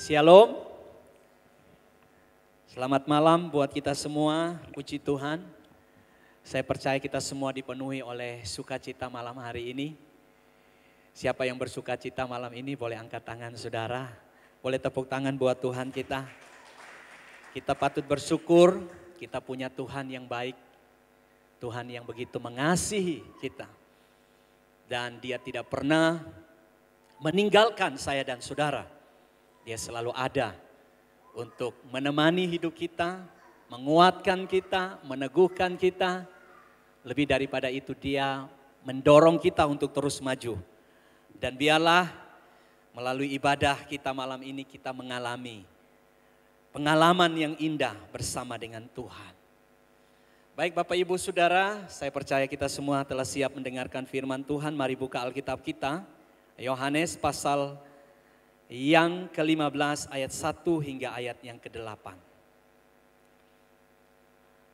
Shalom, selamat malam buat kita semua, puji Tuhan. Saya percaya kita semua dipenuhi oleh sukacita malam hari ini. Siapa yang bersukacita malam ini boleh angkat tangan saudara, boleh tepuk tangan buat Tuhan kita. Kita patut bersyukur, kita punya Tuhan yang baik, Tuhan yang begitu mengasihi kita. Dan Dia tidak pernah meninggalkan saya dan saudara. Dia selalu ada untuk menemani hidup kita, menguatkan kita, meneguhkan kita. Lebih daripada itu Dia mendorong kita untuk terus maju. Dan biarlah melalui ibadah kita malam ini kita mengalami pengalaman yang indah bersama dengan Tuhan. Baik Bapak Ibu Saudara, saya percaya kita semua telah siap mendengarkan firman Tuhan. Mari buka Alkitab kita, Yohanes pasal yang ke-15 ayat 1 hingga ayat yang ke-8.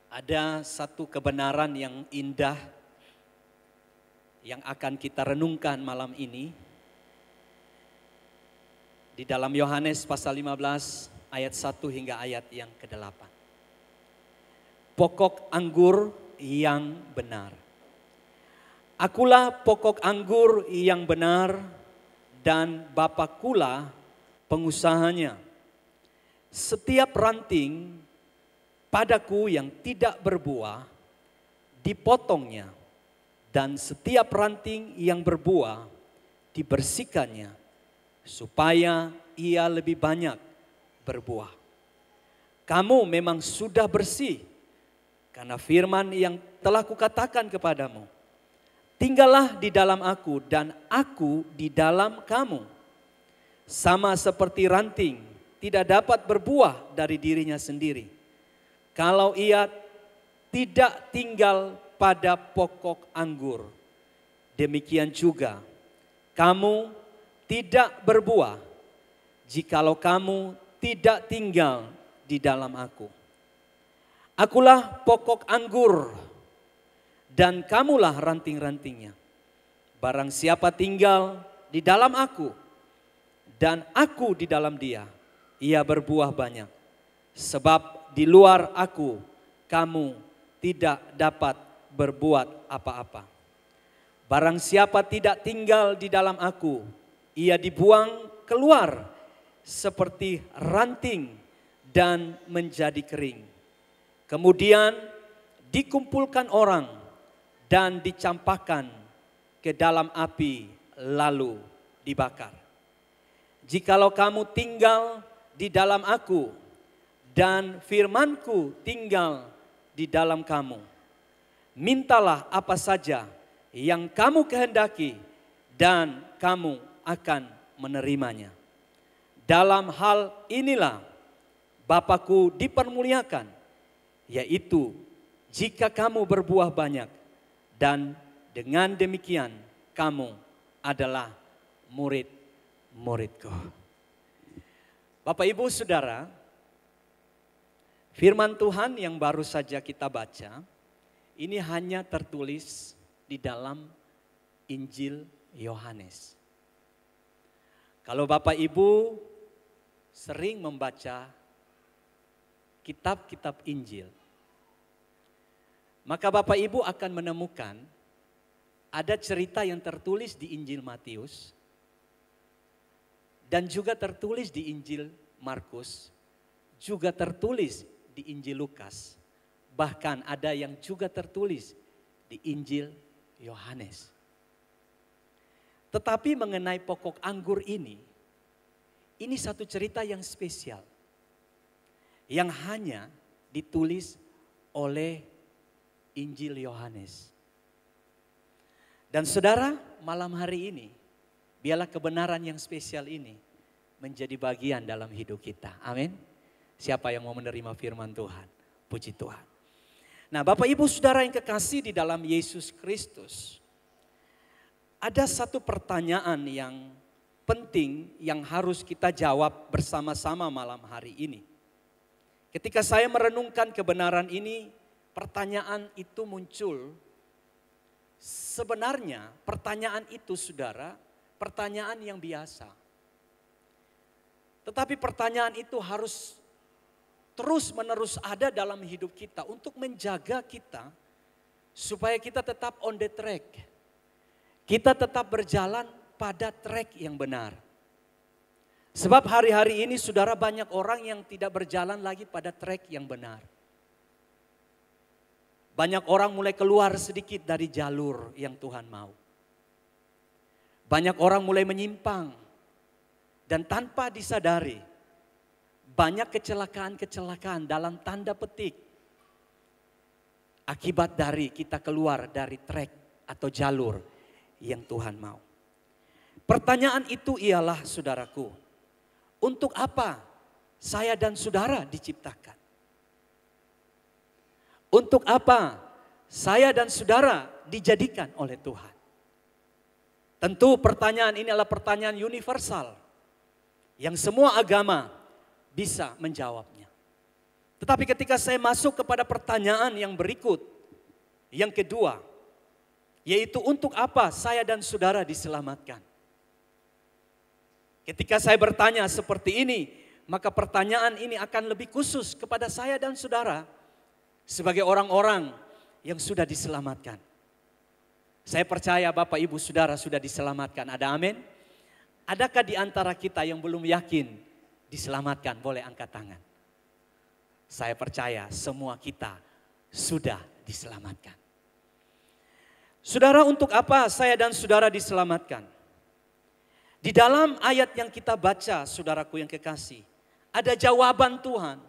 Ada satu kebenaran yang indah yang akan kita renungkan malam ini. Di dalam Yohanes pasal 15 ayat 1 hingga ayat yang ke-8. Pokok anggur yang benar. Akulah pokok anggur yang benar dan Bapakulah pengusahanya. Setiap ranting padaku yang tidak berbuah dipotongnya, dan setiap ranting yang berbuah dibersihkannya, supaya ia lebih banyak berbuah. Kamu memang sudah bersih karena firman yang telah kukatakan kepadamu. Tinggallah di dalam aku dan aku di dalam kamu. Sama seperti ranting tidak dapat berbuah dari dirinya sendiri kalau ia tidak tinggal pada pokok anggur. Demikian juga kamu tidak berbuah jikalau kamu tidak tinggal di dalam aku. Akulah pokok anggur dan kamulah ranting-rantingnya. Barang siapa tinggal di dalam aku dan aku di dalam dia, ia berbuah banyak. Sebab di luar aku kamu tidak dapat berbuat apa-apa. Barang siapa tidak tinggal di dalam aku, ia dibuang keluar seperti ranting dan menjadi kering. Kemudian dikumpulkan orang dan dicampakkan ke dalam api lalu dibakar. Jikalau kamu tinggal di dalam aku dan firmanku tinggal di dalam kamu, mintalah apa saja yang kamu kehendaki dan kamu akan menerimanya. Dalam hal inilah Bapakku dipermuliakan, yaitu jika kamu berbuah banyak, dan dengan demikian kamu adalah murid-muridku. Bapak Ibu Saudara, firman Tuhan yang baru saja kita baca, ini hanya tertulis di dalam Injil Yohanes. Kalau Bapak Ibu sering membaca kitab-kitab Injil, maka Bapak Ibu akan menemukan ada cerita yang tertulis di Injil Matius dan juga tertulis di Injil Markus, juga tertulis di Injil Lukas, bahkan ada yang juga tertulis di Injil Yohanes. Tetapi mengenai pokok anggur ini satu cerita yang spesial yang hanya ditulis oleh Injil Yohanes. Dan saudara, malam hari ini, biarlah kebenaran yang spesial ini menjadi bagian dalam hidup kita. Amin. Siapa yang mau menerima firman Tuhan? Puji Tuhan. Nah, Bapak Ibu Saudara yang kekasih di dalam Yesus Kristus, ada satu pertanyaan yang penting yang harus kita jawab bersama-sama malam hari ini. Ketika saya merenungkan kebenaran ini, pertanyaan itu muncul. Sebenarnya pertanyaan itu saudara, pertanyaan yang biasa. Tetapi pertanyaan itu harus terus-menerus ada dalam hidup kita untuk menjaga kita supaya kita tetap on the track. Kita tetap berjalan pada track yang benar. Sebab hari-hari ini saudara, banyak orang yang tidak berjalan lagi pada track yang benar. Banyak orang mulai keluar sedikit dari jalur yang Tuhan mau. Banyak orang mulai menyimpang. Dan tanpa disadari, banyak kecelakaan-kecelakaan dalam tanda petik. Akibat dari kita keluar dari track atau jalur yang Tuhan mau. Pertanyaan itu ialah, saudaraku, untuk apa saya dan saudara diciptakan? Untuk apa saya dan saudara dijadikan oleh Tuhan? Tentu pertanyaan ini adalah pertanyaan universal yang semua agama bisa menjawabnya. Tetapi ketika saya masuk kepada pertanyaan yang berikut, yang kedua, yaitu untuk apa saya dan saudara diselamatkan? Ketika saya bertanya seperti ini, maka pertanyaan ini akan lebih khusus kepada saya dan saudara sebagai orang-orang yang sudah diselamatkan. Saya percaya Bapak Ibu Saudara sudah diselamatkan. Ada amin? Adakah di antara kita yang belum yakin diselamatkan? Boleh angkat tangan. Saya percaya semua kita sudah diselamatkan. Saudara, untuk apa saya dan saudara diselamatkan? Di dalam ayat yang kita baca, saudaraku yang kekasih, ada jawaban Tuhan.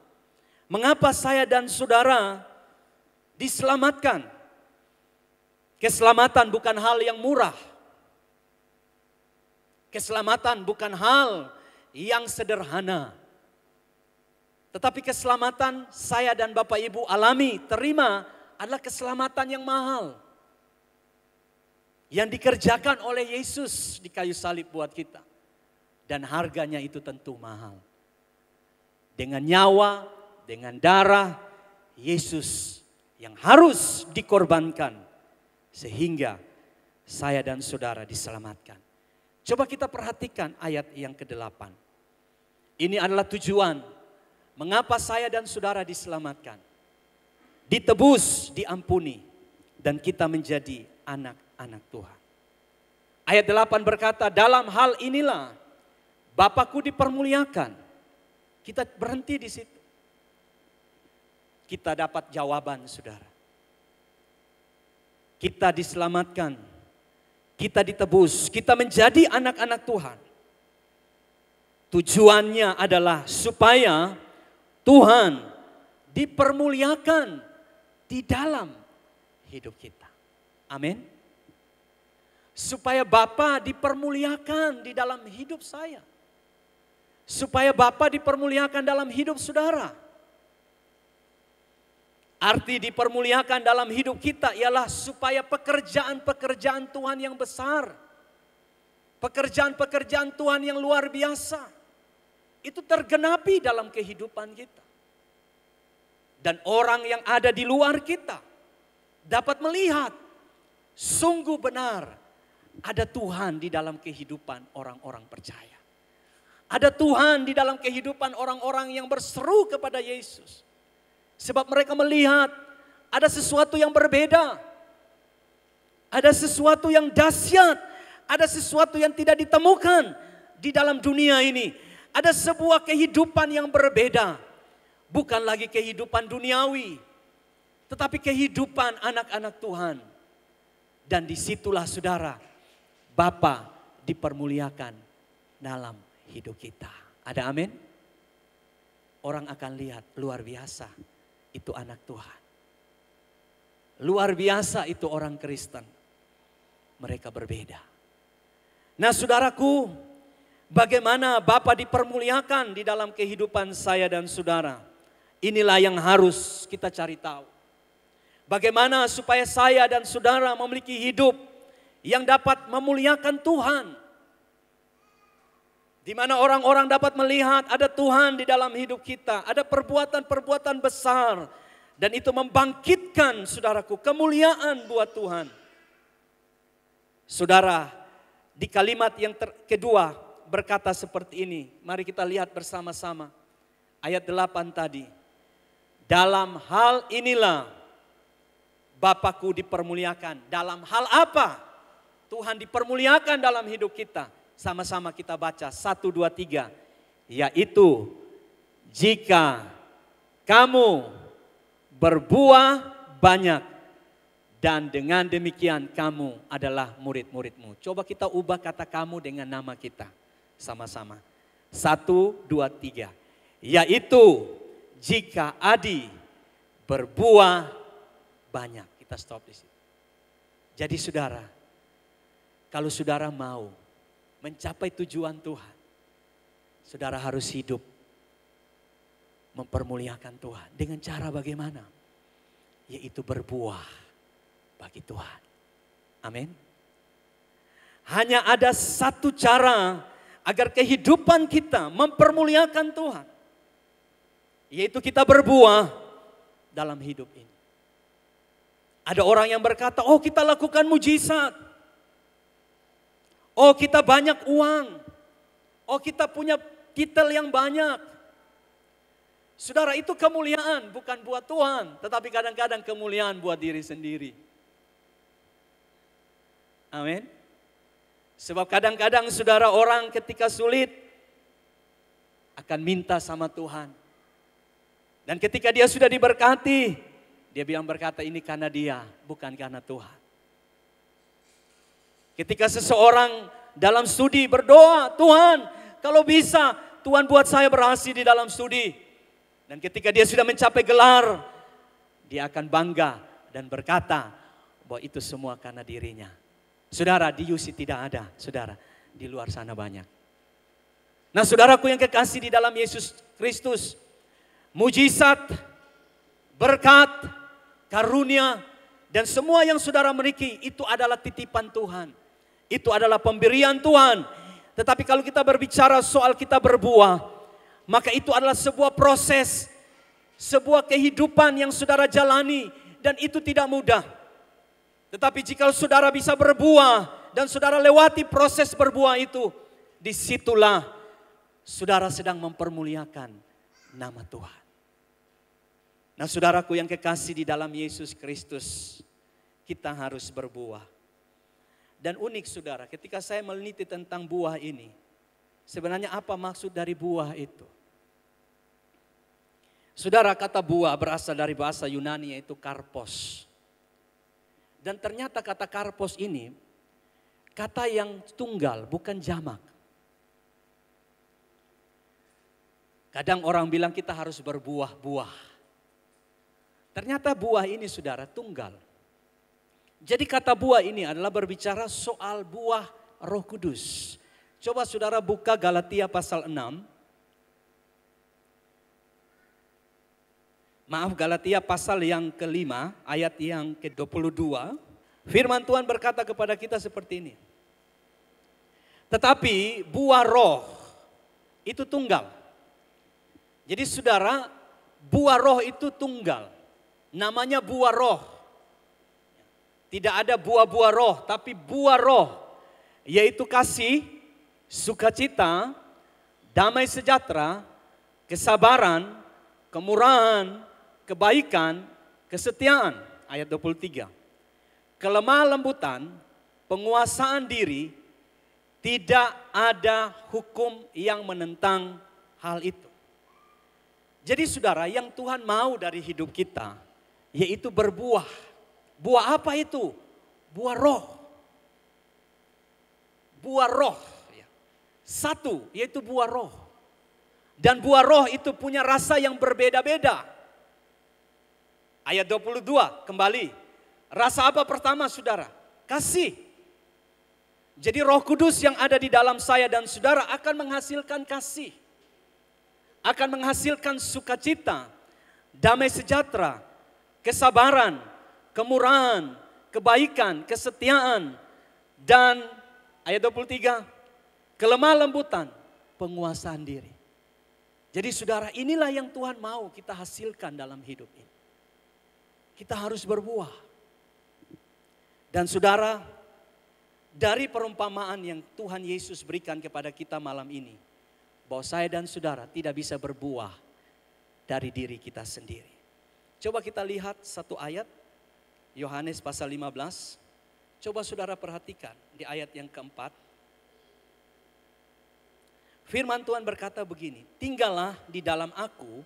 Mengapa saya dan saudara diselamatkan? Keselamatan bukan hal yang murah. Keselamatan bukan hal yang sederhana. Tetapi keselamatan saya dan Bapak Ibu alami, terima, adalah keselamatan yang mahal. Yang dikerjakan oleh Yesus di kayu salib buat kita. Dan harganya itu tentu mahal. Dengan nyawa, dengan darah, Yesus yang harus dikorbankan. Sehingga saya dan saudara diselamatkan. Coba kita perhatikan ayat yang ke-8. Ini adalah tujuan mengapa saya dan saudara diselamatkan. Ditebus, diampuni, dan kita menjadi anak-anak Tuhan. Ayat 8 berkata, dalam hal inilah Bapakku dipermuliakan. Kita berhenti di situ. Kita dapat jawaban, saudara. Kita diselamatkan, kita ditebus, kita menjadi anak-anak Tuhan. Tujuannya adalah supaya Tuhan dipermuliakan di dalam hidup kita. Amin. Supaya Bapa dipermuliakan di dalam hidup saya. Supaya Bapa dipermuliakan dalam hidup saudara. Arti dipermuliakan dalam hidup kita ialah supaya pekerjaan-pekerjaan Tuhan yang besar, pekerjaan-pekerjaan Tuhan yang luar biasa, itu tergenapi dalam kehidupan kita. Dan orang yang ada di luar kita dapat melihat, sungguh benar ada Tuhan di dalam kehidupan orang-orang percaya. Ada Tuhan di dalam kehidupan orang-orang yang berseru kepada Yesus. Sebab mereka melihat ada sesuatu yang berbeda. Ada sesuatu yang dahsyat. Ada sesuatu yang tidak ditemukan di dalam dunia ini. Ada sebuah kehidupan yang berbeda. Bukan lagi kehidupan duniawi. Tetapi kehidupan anak-anak Tuhan. Dan disitulah saudara, Bapa dipermuliakan dalam hidup kita. Ada amin? Orang akan lihat luar biasa. Itu anak Tuhan. Luar biasa itu orang Kristen. Mereka berbeda. Nah saudaraku, bagaimana Bapa dipermuliakan di dalam kehidupan saya dan saudara? Inilah yang harus kita cari tahu. Bagaimana supaya saya dan saudara memiliki hidup yang dapat memuliakan Tuhan. Di mana orang-orang dapat melihat ada Tuhan di dalam hidup kita. Ada perbuatan-perbuatan besar. Dan itu membangkitkan saudaraku kemuliaan buat Tuhan. Saudara, di kalimat yang kedua berkata seperti ini. Mari kita lihat bersama-sama. Ayat 8 tadi. Dalam hal inilah Bapakku dipermuliakan. Dalam hal apa Tuhan dipermuliakan dalam hidup kita? Sama-sama kita baca 1, 2, 3. Yaitu jika kamu berbuah banyak dan dengan demikian kamu adalah murid-muridmu. Coba kita ubah kata kamu dengan nama kita. Sama-sama. 1, 2, 3. Yaitu jika Adi berbuah banyak. Kita stop di situ. Jadi saudara, kalau saudara mau mencapai tujuan Tuhan, saudara harus hidup mempermuliakan Tuhan. Dengan cara bagaimana? Yaitu berbuah bagi Tuhan. Amin. Hanya ada satu cara agar kehidupan kita mempermuliakan Tuhan. Yaitu kita berbuah dalam hidup ini. Ada orang yang berkata, oh kita lakukan mujizat. Oh kita banyak uang. Oh kita punya titel yang banyak. Saudara, itu kemuliaan bukan buat Tuhan. Tetapi kadang-kadang kemuliaan buat diri sendiri. Amin. Sebab kadang-kadang saudara, orang ketika sulit akan minta sama Tuhan. Dan ketika dia sudah diberkati, dia bilang berkata ini karena dia, bukan karena Tuhan. Ketika seseorang dalam studi berdoa, Tuhan kalau bisa Tuhan buat saya berhasil di dalam studi. Dan ketika dia sudah mencapai gelar, dia akan bangga dan berkata bahwa itu semua karena dirinya. Saudara, di UC tidak ada, saudara, di luar sana banyak. Nah saudaraku yang kekasih di dalam Yesus Kristus, mujizat, berkat, karunia, dan semua yang saudara miliki itu adalah titipan Tuhan. Itu adalah pemberian Tuhan. Tetapi kalau kita berbicara soal kita berbuah, maka itu adalah sebuah proses, sebuah kehidupan yang saudara jalani, dan itu tidak mudah. Tetapi jika saudara bisa berbuah dan saudara lewati proses berbuah itu, disitulah saudara sedang mempermuliakan nama Tuhan. Nah saudaraku yang kekasih di dalam Yesus Kristus, kita harus berbuah. Dan unik saudara, ketika saya meneliti tentang buah ini, sebenarnya apa maksud dari buah itu? Saudara, kata buah berasal dari bahasa Yunani yaitu karpos. Dan ternyata kata karpos ini kata yang tunggal, bukan jamak. Kadang orang bilang kita harus berbuah-buah. Ternyata buah ini saudara tunggal. Jadi kata buah ini adalah berbicara soal buah Roh Kudus. Coba saudara buka Galatia pasal 6. Maaf, Galatia pasal yang kelima, ayat yang ke-22. Firman Tuhan berkata kepada kita seperti ini. Tetapi buah roh itu tunggal. Jadi saudara, buah roh itu tunggal. Namanya buah roh. Tidak ada buah-buah roh, tapi buah roh. Yaitu kasih, sukacita, damai sejahtera, kesabaran, kemurahan, kebaikan, kesetiaan. Ayat 23. Kelemah lembutan, penguasaan diri, tidak ada hukum yang menentang hal itu. Jadi saudara, yang Tuhan mau dari hidup kita, yaitu berbuah. Buah apa itu? Buah roh. Buah roh. Satu, yaitu buah roh. Dan buah roh itu punya rasa yang berbeda-beda. Ayat 22 kembali. Rasa apa pertama saudara? Kasih. Jadi Roh Kudus yang ada di dalam saya dan saudara akan menghasilkan kasih. Akan menghasilkan sukacita, damai sejahtera, kesabaran, kemurahan, kebaikan, kesetiaan, dan ayat 23, kelemah lembutan, penguasaan diri. Jadi saudara, inilah yang Tuhan mau kita hasilkan dalam hidup ini. Kita harus berbuah. Dan saudara, dari perumpamaan yang Tuhan Yesus berikan kepada kita malam ini, bahwa saya dan saudara tidak bisa berbuah dari diri kita sendiri. Coba kita lihat satu ayat, Yohanes pasal 15. Coba saudara perhatikan di ayat yang keempat. Firman Tuhan berkata begini, tinggallah di dalam aku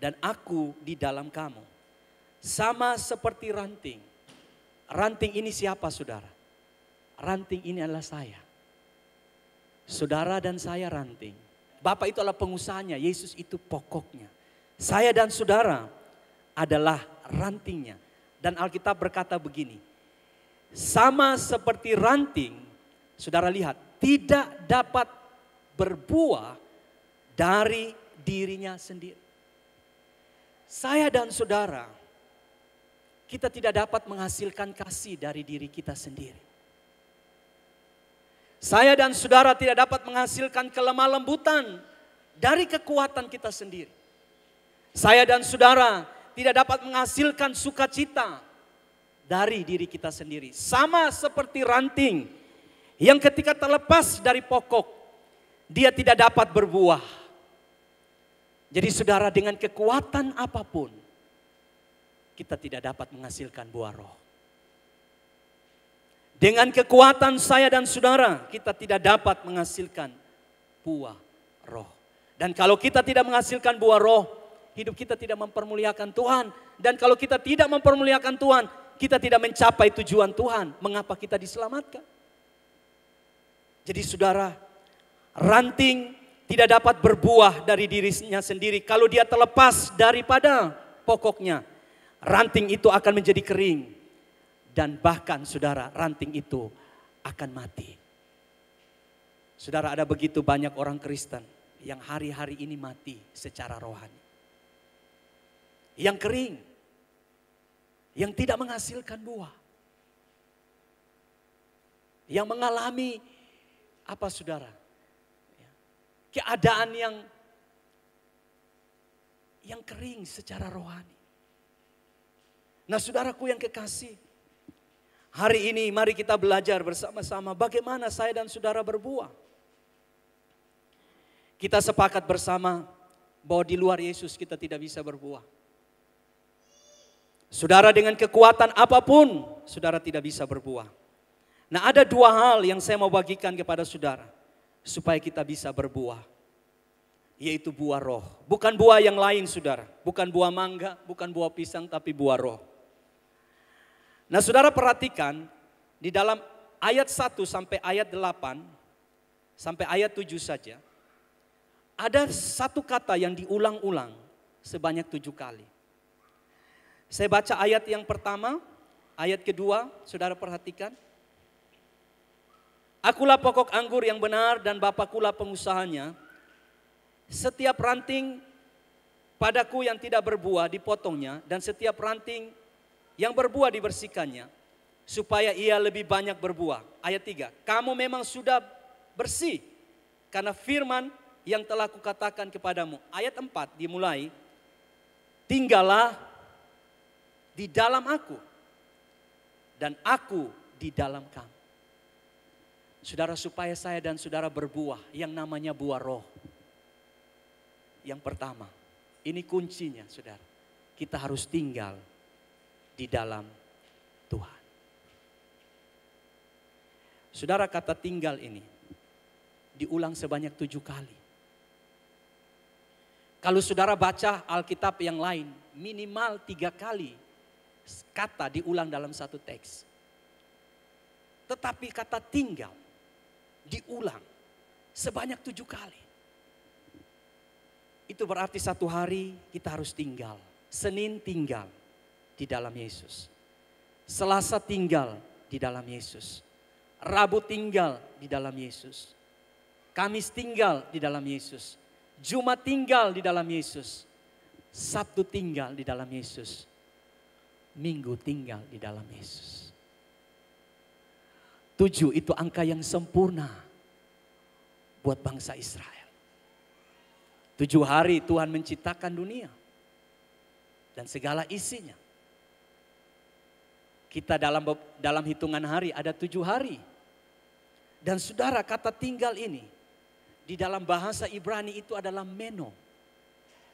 dan aku di dalam kamu. Sama seperti ranting. Ranting ini siapa saudara? Ranting ini adalah saya. Saudara dan saya ranting. Bapak itu adalah pengusahanya, Yesus itu pokoknya. Saya dan saudara adalah rantingnya. Dan Alkitab berkata begini, sama seperti ranting, saudara lihat, tidak dapat berbuah dari dirinya sendiri. Saya dan saudara, kita tidak dapat menghasilkan kasih dari diri kita sendiri. Saya dan saudara tidak dapat menghasilkan kelemah lembutan dari kekuatan kita sendiri. Saya dan saudara tidak dapat menghasilkan sukacita dari diri kita sendiri. Sama seperti ranting yang ketika terlepas dari pokok, dia tidak dapat berbuah. Jadi saudara, dengan kekuatan apapun, kita tidak dapat menghasilkan buah roh. Dengan kekuatan saya dan saudara, kita tidak dapat menghasilkan buah roh. Dan kalau kita tidak menghasilkan buah roh, hidup kita tidak mempermuliakan Tuhan. Dan kalau kita tidak mempermuliakan Tuhan, kita tidak mencapai tujuan Tuhan. Mengapa kita diselamatkan? Jadi saudara, ranting tidak dapat berbuah dari dirinya sendiri. Kalau dia terlepas daripada pokoknya, ranting itu akan menjadi kering. Dan bahkan saudara, ranting itu akan mati. Saudara, ada begitu banyak orang Kristen yang hari-hari ini mati secara rohani. Yang kering. Yang tidak menghasilkan buah. Yang mengalami apa saudara? Keadaan yang kering secara rohani. Nah saudaraku yang kekasih, hari ini mari kita belajar bersama-sama bagaimana saya dan saudara berbuah. Kita sepakat bersama bahwa di luar Yesus kita tidak bisa berbuah. Saudara, dengan kekuatan apapun, saudara tidak bisa berbuah. Nah, ada dua hal yang saya mau bagikan kepada saudara, supaya kita bisa berbuah. Yaitu buah roh. Bukan buah yang lain saudara. Bukan buah mangga, bukan buah pisang, tapi buah roh. Nah saudara perhatikan, di dalam ayat 1 sampai ayat 8, sampai ayat 7 saja. Ada satu kata yang diulang-ulang sebanyak 7 kali. Saya baca ayat yang pertama, ayat kedua, saudara perhatikan. Akulah pokok anggur yang benar dan Bapakulah pengusahanya. Setiap ranting padaku yang tidak berbuah dipotongnya, dan setiap ranting yang berbuah dibersihkannya, supaya ia lebih banyak berbuah. Ayat 3, kamu memang sudah bersih karena firman yang telah kukatakan kepadamu. Ayat 4 dimulai, tinggallah di dalam aku dan aku di dalam kamu. Saudara, supaya saya dan saudara berbuah yang namanya buah roh. Yang pertama, ini kuncinya saudara. Kita harus tinggal di dalam Tuhan. Saudara, kata tinggal ini diulang sebanyak 7 kali. Kalau saudara baca Alkitab yang lain, minimal 3 kali kata diulang dalam satu teks. Tetapi kata tinggal diulang sebanyak 7 kali. Itu berarti satu hari kita harus tinggal. Senin tinggal di dalam Yesus. Selasa tinggal di dalam Yesus. Rabu tinggal di dalam Yesus. Kamis tinggal di dalam Yesus. Jumat tinggal di dalam Yesus. Sabtu tinggal di dalam Yesus. Minggu tinggal di dalam Yesus. 7 itu angka yang sempurna buat bangsa Israel. 7 hari Tuhan menciptakan dunia dan segala isinya. Kita dalam hitungan hari ada 7 hari. Dan saudara, kata tinggal ini di dalam bahasa Ibrani itu adalah meno.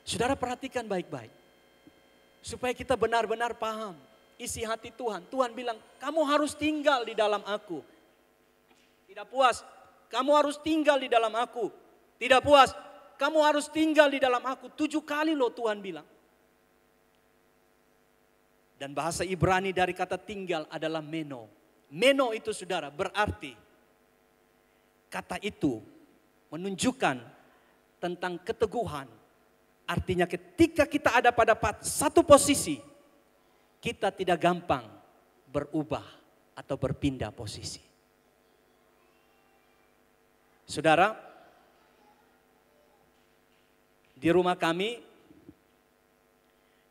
Saudara perhatikan baik-baik. Supaya kita benar-benar paham isi hati Tuhan. Tuhan bilang, kamu harus tinggal di dalam aku. Tidak puas, kamu harus tinggal di dalam aku. Tidak puas, kamu harus tinggal di dalam aku. 7 kali loh Tuhan bilang. Dan bahasa Ibrani dari kata tinggal adalah meno. Meno itu saudara berarti kata itu menunjukkan tentang keteguhan. Artinya ketika kita ada pada satu posisi, kita tidak gampang berubah atau berpindah posisi. Saudara, di rumah kami,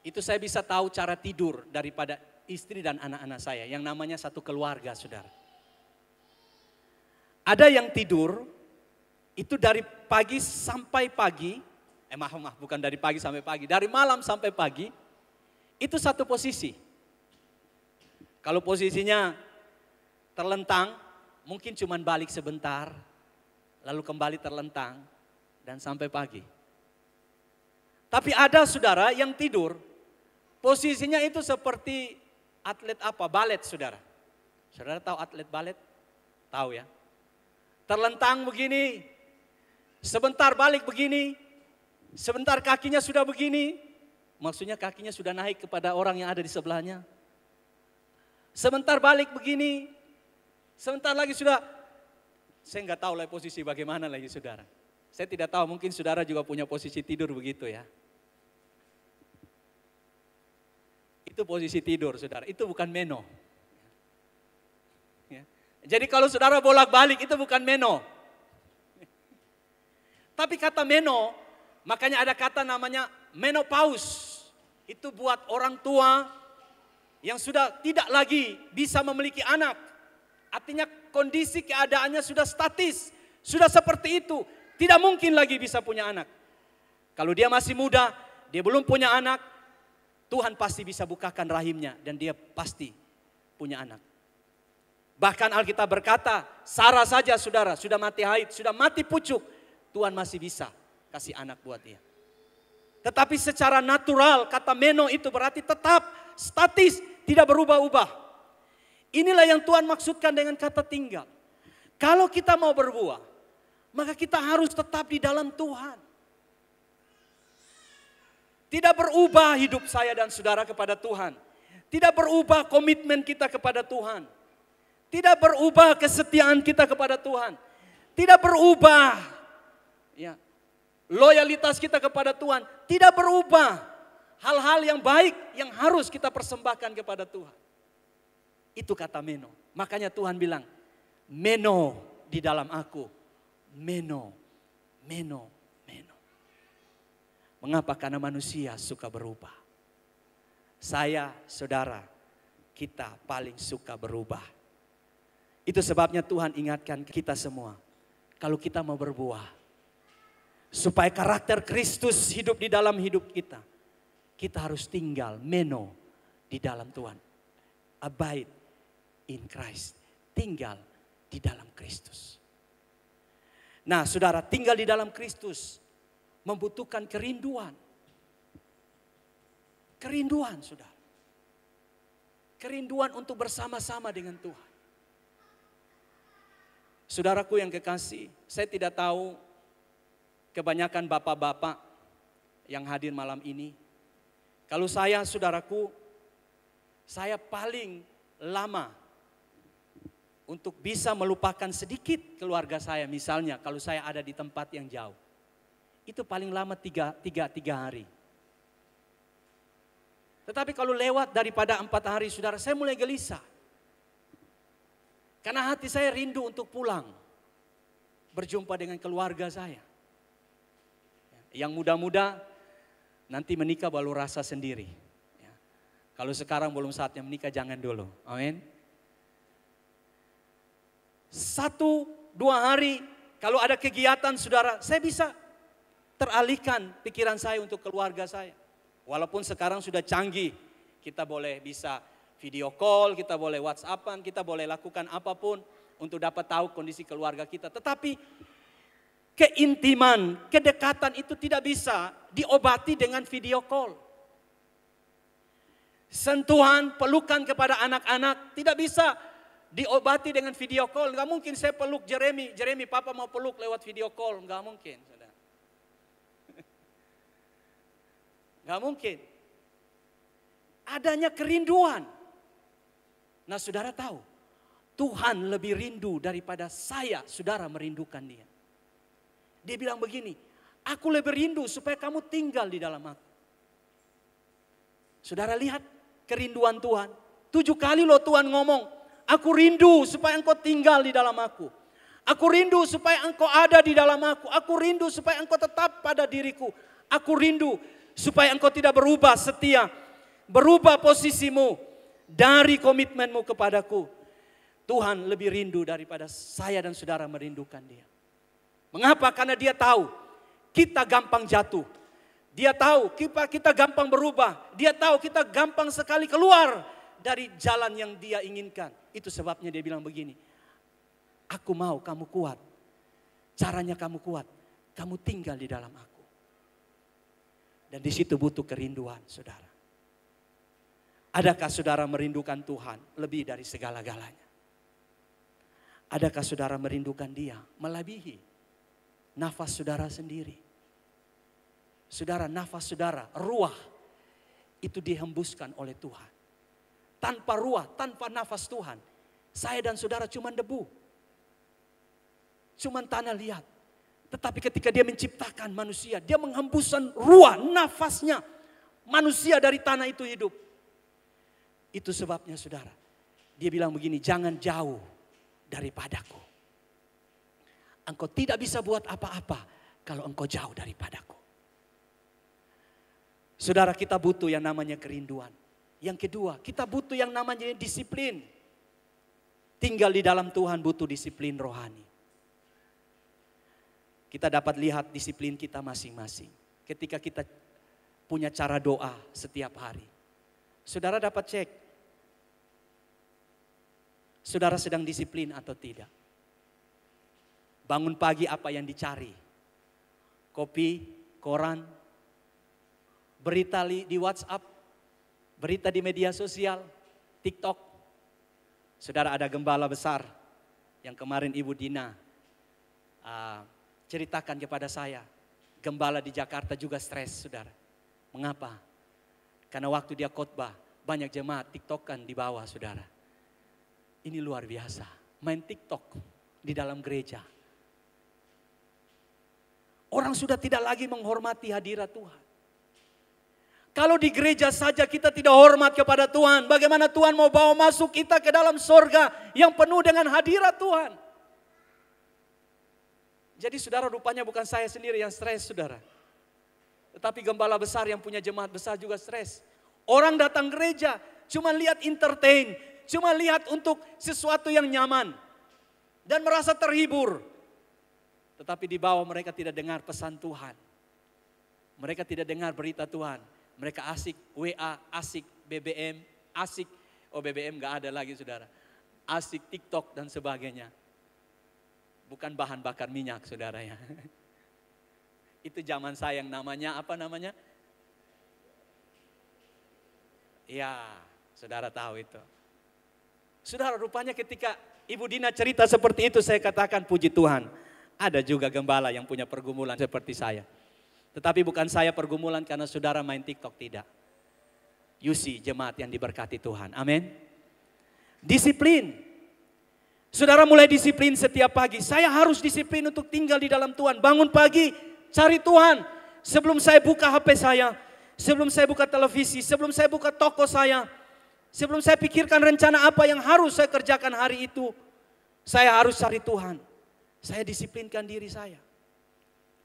itu saya bisa tahu cara tidur daripada istri dan anak-anak saya. Yang namanya satu keluarga, saudara. Ada yang tidur, itu dari pagi sampai pagi. Maaf, bukan dari pagi sampai pagi. Dari malam sampai pagi, itu satu posisi. Kalau posisinya terlentang, mungkin cuma balik sebentar. Lalu kembali terlentang, dan sampai pagi. Tapi ada saudara yang tidur, posisinya itu seperti atlet apa? Balet, saudara. Saudara tahu atlet balet? Tahu ya. Terlentang begini, sebentar balik begini, sebentar kakinya sudah begini. Maksudnya kakinya sudah naik kepada orang yang ada di sebelahnya. Sebentar balik begini, sebentar lagi sudah. Saya nggak tahu lah posisi bagaimana lagi saudara. Saya tidak tahu, mungkin saudara juga punya posisi tidur begitu ya. Itu posisi tidur saudara, itu bukan meno. Ya. Jadi kalau saudara bolak-balik itu bukan meno. Tapi kata meno, makanya ada kata namanya menopause. Itu buat orang tua yang sudah tidak lagi bisa memiliki anak. Artinya kondisi keadaannya sudah statis, sudah seperti itu. Tidak mungkin lagi bisa punya anak. Kalau dia masih muda, dia belum punya anak, Tuhan pasti bisa bukakan rahimnya dan dia pasti punya anak. Bahkan Alkitab berkata, Sarah saja saudara, sudah mati haid, sudah mati pucuk, Tuhan masih bisa kasih anak buat dia. Tetapi secara natural, kata meno itu berarti tetap statis, tidak berubah-ubah. Inilah yang Tuhan maksudkan dengan kata tinggal. Kalau kita mau berbuah, maka kita harus tetap di dalam Tuhan. Tidak berubah hidup saya dan saudara kepada Tuhan. Tidak berubah komitmen kita kepada Tuhan. Tidak berubah kesetiaan kita kepada Tuhan. Tidak berubah ya, loyalitas kita kepada Tuhan. Tidak berubah hal-hal yang baik yang harus kita persembahkan kepada Tuhan. Itu kata meno. Makanya Tuhan bilang, meno di dalam aku. Meno, meno, meno. Mengapa? Karena manusia suka berubah. Saya, saudara, kita paling suka berubah. Itu sebabnya Tuhan ingatkan kita semua. Kalau kita mau berbuah, supaya karakter Kristus hidup di dalam hidup kita, kita harus tinggal meno di dalam Tuhan. Abide in Christ, tinggal di dalam Kristus. Nah saudara, tinggal di dalam Kristus membutuhkan kerinduan. Kerinduan saudara. Kerinduan untuk bersama-sama dengan Tuhan. Saudaraku yang kekasih, saya tidak tahu kebanyakan bapak-bapak yang hadir malam ini. Kalau saya, saudaraku, saya paling lama untuk bisa melupakan sedikit keluarga saya. Misalnya kalau saya ada di tempat yang jauh. Itu paling lama tiga hari. Tetapi kalau lewat daripada 4 hari saudara, saya mulai gelisah. Karena hati saya rindu untuk pulang. Berjumpa dengan keluarga saya. Yang muda-muda nanti menikah baru rasa sendiri. Kalau sekarang belum saatnya menikah, jangan dulu. Amin. 1-2 hari kalau ada kegiatan saudara, saya bisa teralihkan pikiran saya untuk keluarga saya. Walaupun sekarang sudah canggih, kita boleh bisa video call, kita boleh WhatsAppan, kita boleh lakukan apapun. untuk dapat tahu kondisi keluarga kita. Tetapi keintiman, kedekatan itu tidak bisa diobati dengan video call. Sentuhan, pelukan kepada anak-anak tidak bisa diobati dengan video call. Gak mungkin saya peluk Jeremy papa mau peluk lewat video call. Gak mungkin. Saudara. Gak mungkin. Adanya kerinduan. Nah saudara tahu, Tuhan lebih rindu daripada saya, saudara merindukan dia. Dia bilang begini, aku lebih rindu supaya kamu tinggal di dalam aku. Saudara lihat kerinduan Tuhan. 7 kali loh Tuhan ngomong, aku rindu supaya engkau tinggal di dalam aku. Aku rindu supaya engkau ada di dalam aku. Aku rindu supaya engkau tetap pada diriku. Aku rindu supaya engkau tidak berubah setia. Berubah posisimu dari komitmenmu kepadaku. Tuhan lebih rindu daripada saya dan saudara merindukan dia. Mengapa? Karena dia tahu kita gampang jatuh. Dia tahu kita gampang berubah. Dia tahu kita gampang sekali keluar dari jalan yang dia inginkan. Itu sebabnya dia bilang begini. Aku mau kamu kuat. Caranya kamu kuat. Kamu tinggal di dalam aku. Dan di situ butuh kerinduan, saudara. Adakah saudara merindukan Tuhan lebih dari segala-galanya? Adakah saudara merindukan dia melebihi nafas saudara sendiri? Saudara, nafas saudara, ruah itu dihembuskan oleh Tuhan. Tanpa ruah, tanpa nafas Tuhan, saya dan saudara cuma debu. Cuma tanah liat. Tetapi ketika dia menciptakan manusia, dia menghembuskan ruah, nafasnya. Manusia dari tanah itu hidup. Itu sebabnya saudara, dia bilang begini, jangan jauh daripadaku. Engkau tidak bisa buat apa-apa kalau engkau jauh daripadaku. Saudara, kita butuh yang namanya kerinduan. Yang kedua, kita butuh yang namanya disiplin. Tinggal di dalam Tuhan butuh disiplin rohani. Kita dapat lihat disiplin kita masing-masing. Ketika kita punya cara doa setiap hari. Saudara dapat cek. Saudara sedang disiplin atau tidak? Bangun pagi apa yang dicari? Kopi, koran, berita di WhatsApp, berita di media sosial, TikTok. Saudara, ada gembala besar yang kemarin Ibu Dina ceritakan kepada saya. Gembala di Jakarta juga stres, saudara. Mengapa? Karena waktu dia khotbah banyak jemaat TikTokan di bawah, saudara. Ini luar biasa, main TikTok di dalam gereja. Orang sudah tidak lagi menghormati hadirat Tuhan. Kalau di gereja saja kita tidak hormat kepada Tuhan, bagaimana Tuhan mau bawa masuk kita ke dalam sorga yang penuh dengan hadirat Tuhan? Jadi saudara, rupanya bukan saya sendiri yang stres, saudara. Tetapi gembala besar yang punya jemaat besar juga stres. Orang datang gereja cuma lihat entertain. Cuma lihat untuk sesuatu yang nyaman. Dan merasa terhibur. Tetapi di bawah mereka tidak dengar pesan Tuhan. Mereka tidak dengar berita Tuhan. Mereka asik WA, asik BBM, asik. Oh, BBM gak ada lagi, saudara. Asik TikTok dan sebagainya. Bukan bahan bakar minyak, saudara ya. Itu zaman saya yang namanya, apa namanya? Ya, saudara tahu itu. Saudara, rupanya ketika Ibu Dina cerita seperti itu, saya katakan puji Tuhan. Ada juga gembala yang punya pergumulan seperti saya. Tetapi bukan saya pergumulan karena saudara main TikTok, tidak. Yusi, jemaat yang diberkati Tuhan. Amin. Disiplin. Saudara mulai disiplin setiap pagi. Saya harus disiplin untuk tinggal di dalam Tuhan. Bangun pagi, cari Tuhan. Sebelum saya buka HP saya, sebelum saya buka televisi, sebelum saya buka toko saya, sebelum saya pikirkan rencana apa yang harus saya kerjakan hari itu, saya harus cari Tuhan. Saya disiplinkan diri saya.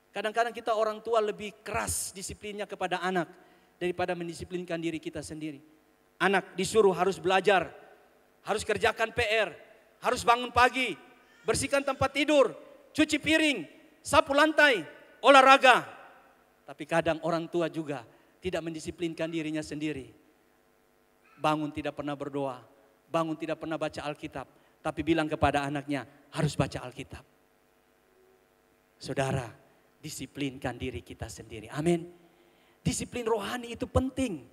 Kadang-kadang kita orang tua lebih keras disiplinnya kepada anak daripada mendisiplinkan diri kita sendiri. Anak disuruh harus belajar, harus kerjakan PR, harus bangun pagi, bersihkan tempat tidur, cuci piring, sapu lantai, olahraga. Tapi kadang orang tua juga tidak mendisiplinkan dirinya sendiri. Bangun tidak pernah berdoa, bangun tidak pernah baca Alkitab, tapi bilang kepada anaknya harus baca Alkitab. Saudara, disiplinkan diri kita sendiri. Amin. Disiplin rohani itu penting.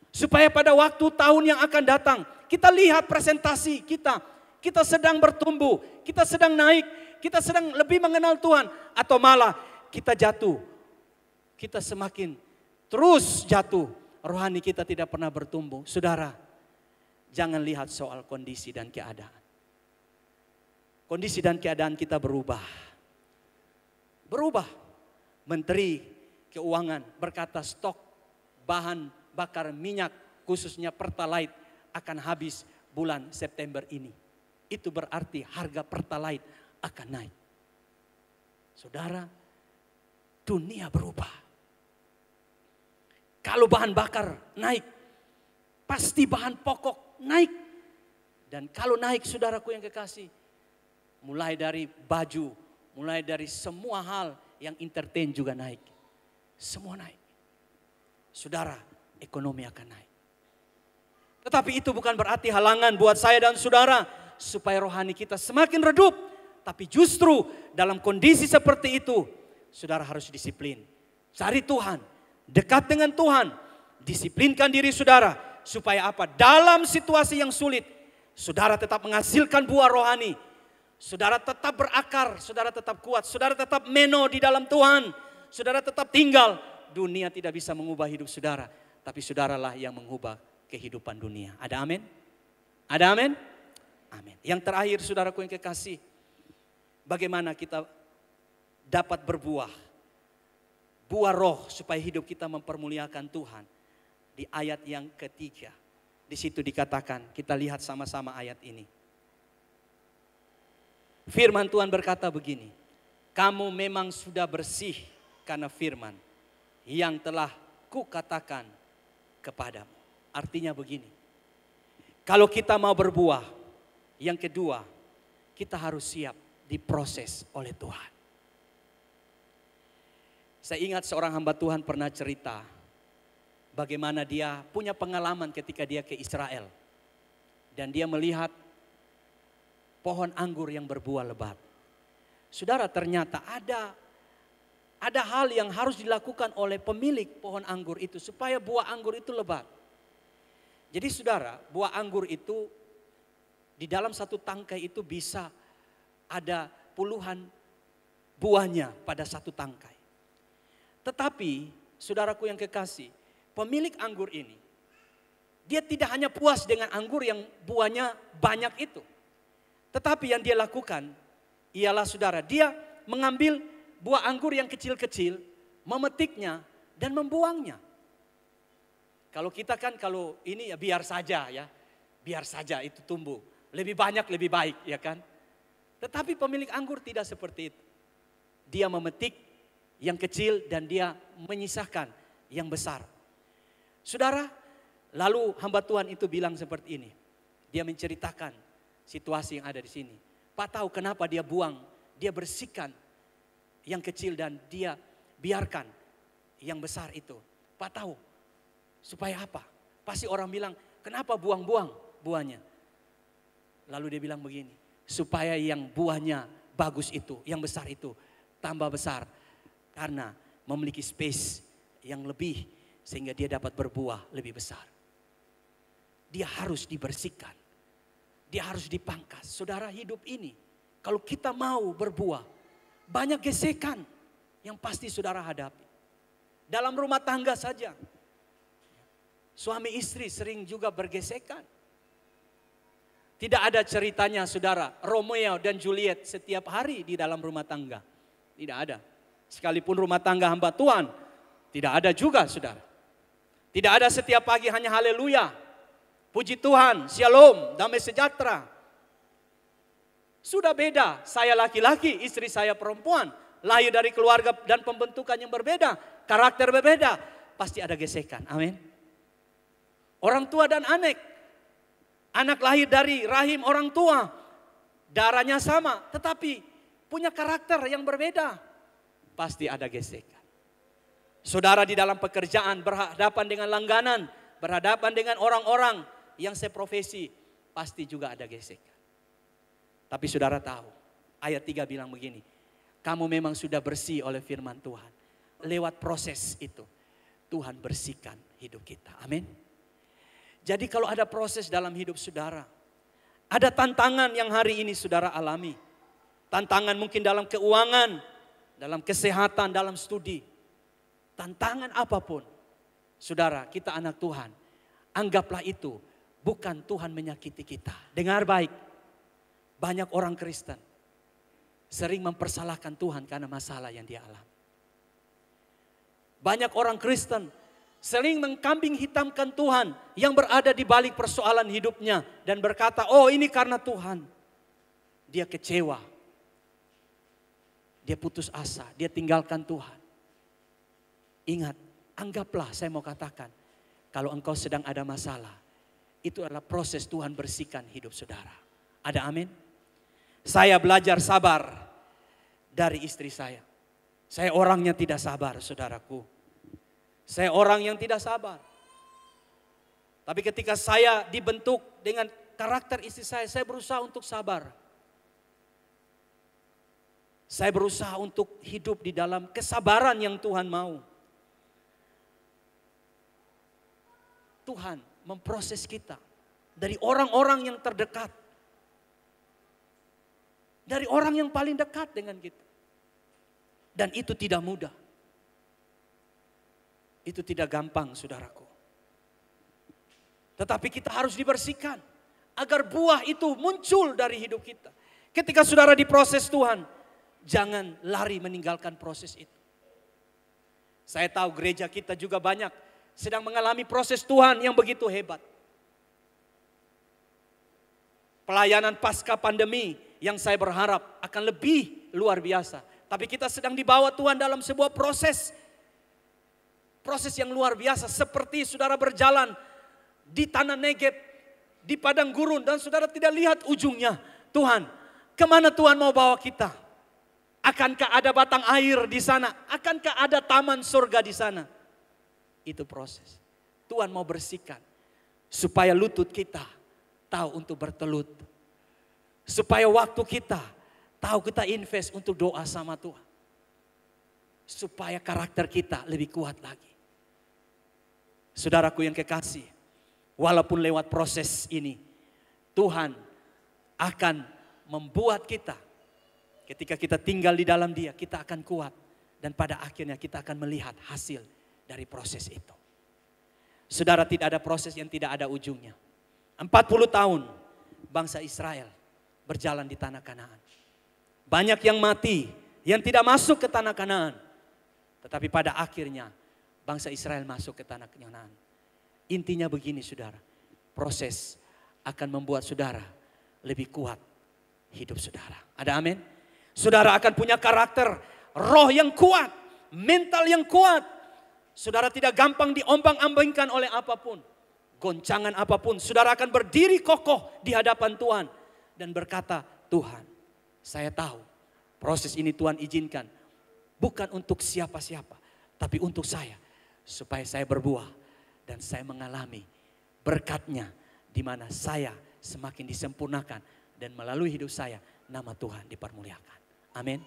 Supaya pada waktu tahun yang akan datang, kita lihat presentasi kita. Kita sedang bertumbuh, kita sedang naik, kita sedang lebih mengenal Tuhan. Atau malah kita jatuh. Kita semakin terus jatuh. Rohani kita tidak pernah bertumbuh. Saudara, jangan lihat soal kondisi dan keadaan. Kondisi dan keadaan kita berubah. Menteri Keuangan berkata stok bahan bakar minyak khususnya Pertalite akan habis bulan September ini. Itu berarti harga Pertalite akan naik. Saudara, dunia berubah. Kalau bahan bakar naik, pasti bahan pokok naik. Dan kalau naik, saudaraku yang kekasih, mulai dari baju, mulai dari semua hal yang entertain juga naik. Semua naik. Saudara, ekonomi akan naik. Tetapi itu bukan berarti halangan buat saya dan saudara supaya rohani kita semakin redup. Tapi justru dalam kondisi seperti itu, saudara harus disiplin. Cari Tuhan, dekat dengan Tuhan, disiplinkan diri saudara. Supaya apa? Dalam situasi yang sulit, saudara tetap menghasilkan buah rohani. Saudara tetap berakar, saudara tetap kuat, saudara tetap meno di dalam Tuhan. Saudara tetap tinggal. Dunia tidak bisa mengubah hidup saudara, tapi saudaralah yang mengubah kehidupan dunia. Ada amin? Ada amin? Amin. Yang terakhir saudaraku yang kekasih, bagaimana kita dapat berbuah. Buah roh supaya hidup kita mempermuliakan Tuhan. Di ayat yang ketiga, di situ dikatakan, kita lihat sama-sama ayat ini. Firman Tuhan berkata begini, kamu memang sudah bersih karena firman yang telah kukatakan kepadamu. Artinya begini, kalau kita mau berbuah, yang kedua, kita harus siap diproses oleh Tuhan. Saya ingat seorang hamba Tuhan pernah cerita, bagaimana dia punya pengalaman ketika dia ke Israel. Dan dia melihat pohon anggur yang berbuah lebat. Saudara, ternyata ada hal yang harus dilakukan oleh pemilik pohon anggur itu supaya buah anggur itu lebat. Jadi saudara, buah anggur itu di dalam satu tangkai itu bisa ada puluhan buahnya pada satu tangkai. Tetapi saudaraku yang kekasih, pemilik anggur ini, dia tidak hanya puas dengan anggur yang buahnya banyak itu. Tetapi yang dia lakukan ialah saudara, dia mengambil buah anggur yang kecil-kecil, memetiknya dan membuangnya. Kalau kita kan kalau ini ya biar saja ya, biar saja itu tumbuh. Lebih banyak lebih baik ya kan. Tetapi pemilik anggur tidak seperti itu. Dia memetik yang kecil dan dia menyisahkan yang besar. Saudara, lalu hamba Tuhan itu bilang seperti ini. Dia menceritakan situasi yang ada di sini. Pak tahu kenapa dia buang, dia bersihkan yang kecil dan dia biarkan yang besar itu. Pak tahu supaya apa? Pasti orang bilang, kenapa buang-buang buahnya? Lalu dia bilang begini, supaya yang buahnya bagus itu, yang besar itu tambah besar. Karena memiliki space yang lebih sehingga dia dapat berbuah lebih besar. Dia harus dibersihkan. Dia harus dipangkas. Saudara, hidup ini kalau kita mau berbuah, banyak gesekan yang pasti saudara hadapi. Dalam rumah tangga saja. Suami istri sering juga bergesekan. Tidak ada ceritanya saudara, Romeo dan Juliet setiap hari di dalam rumah tangga. Tidak ada. Sekalipun rumah tangga hamba Tuhan, tidak ada juga saudara. Tidak ada setiap pagi hanya haleluya, puji Tuhan, shalom, damai sejahtera. Sudah beda, saya laki-laki, istri saya perempuan. Lahir dari keluarga dan pembentukan yang berbeda, karakter berbeda. Pasti ada gesekan, amin. Orang tua dan anak lahir dari rahim orang tua. Darahnya sama, tetapi punya karakter yang berbeda. Pasti ada gesekan. Saudara di dalam pekerjaan berhadapan dengan langganan, berhadapan dengan orang-orang yang seprofesi, pasti juga ada gesekan. Tapi saudara tahu, ayat 3 bilang begini, kamu memang sudah bersih oleh firman Tuhan. Lewat proses itu, Tuhan bersihkan hidup kita. Amin. Jadi kalau ada proses dalam hidup saudara, ada tantangan yang hari ini saudara alami. Tantangan mungkin dalam keuangan, dalam kesehatan, dalam studi. Tantangan apapun. Saudara, kita anak Tuhan. Anggaplah itu bukan Tuhan menyakiti kita. Dengar baik. Banyak orang Kristen sering mempersalahkan Tuhan karena masalah yang dia alami. Banyak orang Kristen sering mengkambing hitamkan Tuhan yang berada di balik persoalan hidupnya. Dan berkata, oh ini karena Tuhan. Dia kecewa. Dia putus asa. Dia tinggalkan Tuhan. Ingat, anggaplah saya mau katakan. Kalau engkau sedang ada masalah. Itu adalah proses Tuhan bersihkan hidup saudara. Ada amin? Saya belajar sabar dari istri saya. Saya orangnya tidak sabar, saudaraku. Saya orang yang tidak sabar. Tapi ketika saya dibentuk dengan karakter istri saya berusaha untuk sabar. Saya berusaha untuk hidup di dalam kesabaran yang Tuhan mau. Tuhan memproses kita dari orang-orang yang terdekat. Dari orang yang paling dekat dengan kita. Dan itu tidak mudah. Itu tidak gampang, saudaraku. Tetapi kita harus dibersihkan. Agar buah itu muncul dari hidup kita. Ketika saudara diproses Tuhan, jangan lari meninggalkan proses itu. Saya tahu gereja kita juga banyak sedang mengalami proses Tuhan yang begitu hebat. Pelayanan pasca pandemi yang saya berharap akan lebih luar biasa. Tapi kita sedang dibawa Tuhan dalam sebuah proses. Proses yang luar biasa. Seperti saudara berjalan di tanah Negeb, di padang gurun. Dan saudara tidak lihat ujungnya. Tuhan, kemana Tuhan mau bawa kita? Akankah ada batang air di sana? Akankah ada taman surga di sana? Itu proses. Tuhan mau bersihkan. Supaya lutut kita tahu untuk bertelut. Supaya waktu kita tahu kita invest untuk doa sama Tuhan. Supaya karakter kita lebih kuat lagi. Saudaraku yang kekasih, walaupun lewat proses ini, Tuhan akan membuat kita, ketika kita tinggal di dalam Dia, kita akan kuat. Dan pada akhirnya kita akan melihat hasil dari proses itu. Saudara, tidak ada proses yang tidak ada ujungnya. 40 tahun bangsa Israel berjalan di tanah Kanaan. Banyak yang mati, yang tidak masuk ke tanah Kanaan. Tetapi pada akhirnya bangsa Israel masuk ke tanah Kanaan. Intinya begini saudara, proses akan membuat saudara lebih kuat hidup saudara. Ada amin? Saudara akan punya karakter, roh yang kuat, mental yang kuat. Saudara tidak gampang diombang-ambingkan oleh apapun. Goncangan apapun, saudara akan berdiri kokoh di hadapan Tuhan. Dan berkata, Tuhan, saya tahu proses ini Tuhan izinkan. Bukan untuk siapa-siapa, tapi untuk saya. Supaya saya berbuah dan saya mengalami berkat-Nya. Di mana saya semakin disempurnakan. Dan melalui hidup saya, nama Tuhan dipermuliakan. Amin.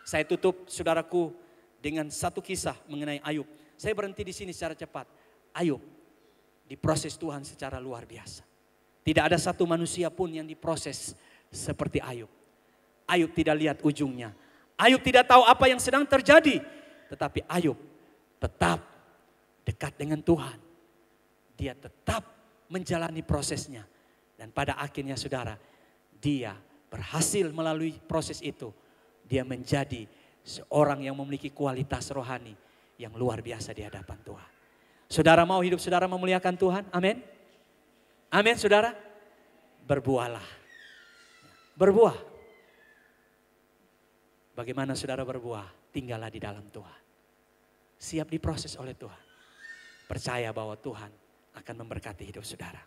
Saya tutup saudaraku dengan satu kisah mengenai Ayub. Saya berhenti di sini secara cepat. Ayub diproses Tuhan secara luar biasa. Tidak ada satu manusia pun yang diproses seperti Ayub. Ayub tidak lihat ujungnya. Ayub tidak tahu apa yang sedang terjadi. Tetapi Ayub tetap dekat dengan Tuhan. Dia tetap menjalani prosesnya. Dan pada akhirnya saudara, dia berhasil melalui proses itu. Dia menjadi seorang yang memiliki kualitas rohani yang luar biasa di hadapan Tuhan. Saudara mau hidup saudara memuliakan Tuhan? Amin. Amin saudara. Berbuahlah. Berbuah. Bagaimana saudara berbuah? Tinggallah di dalam Tuhan. Siap diproses oleh Tuhan. Percaya bahwa Tuhan akan memberkati hidup saudara.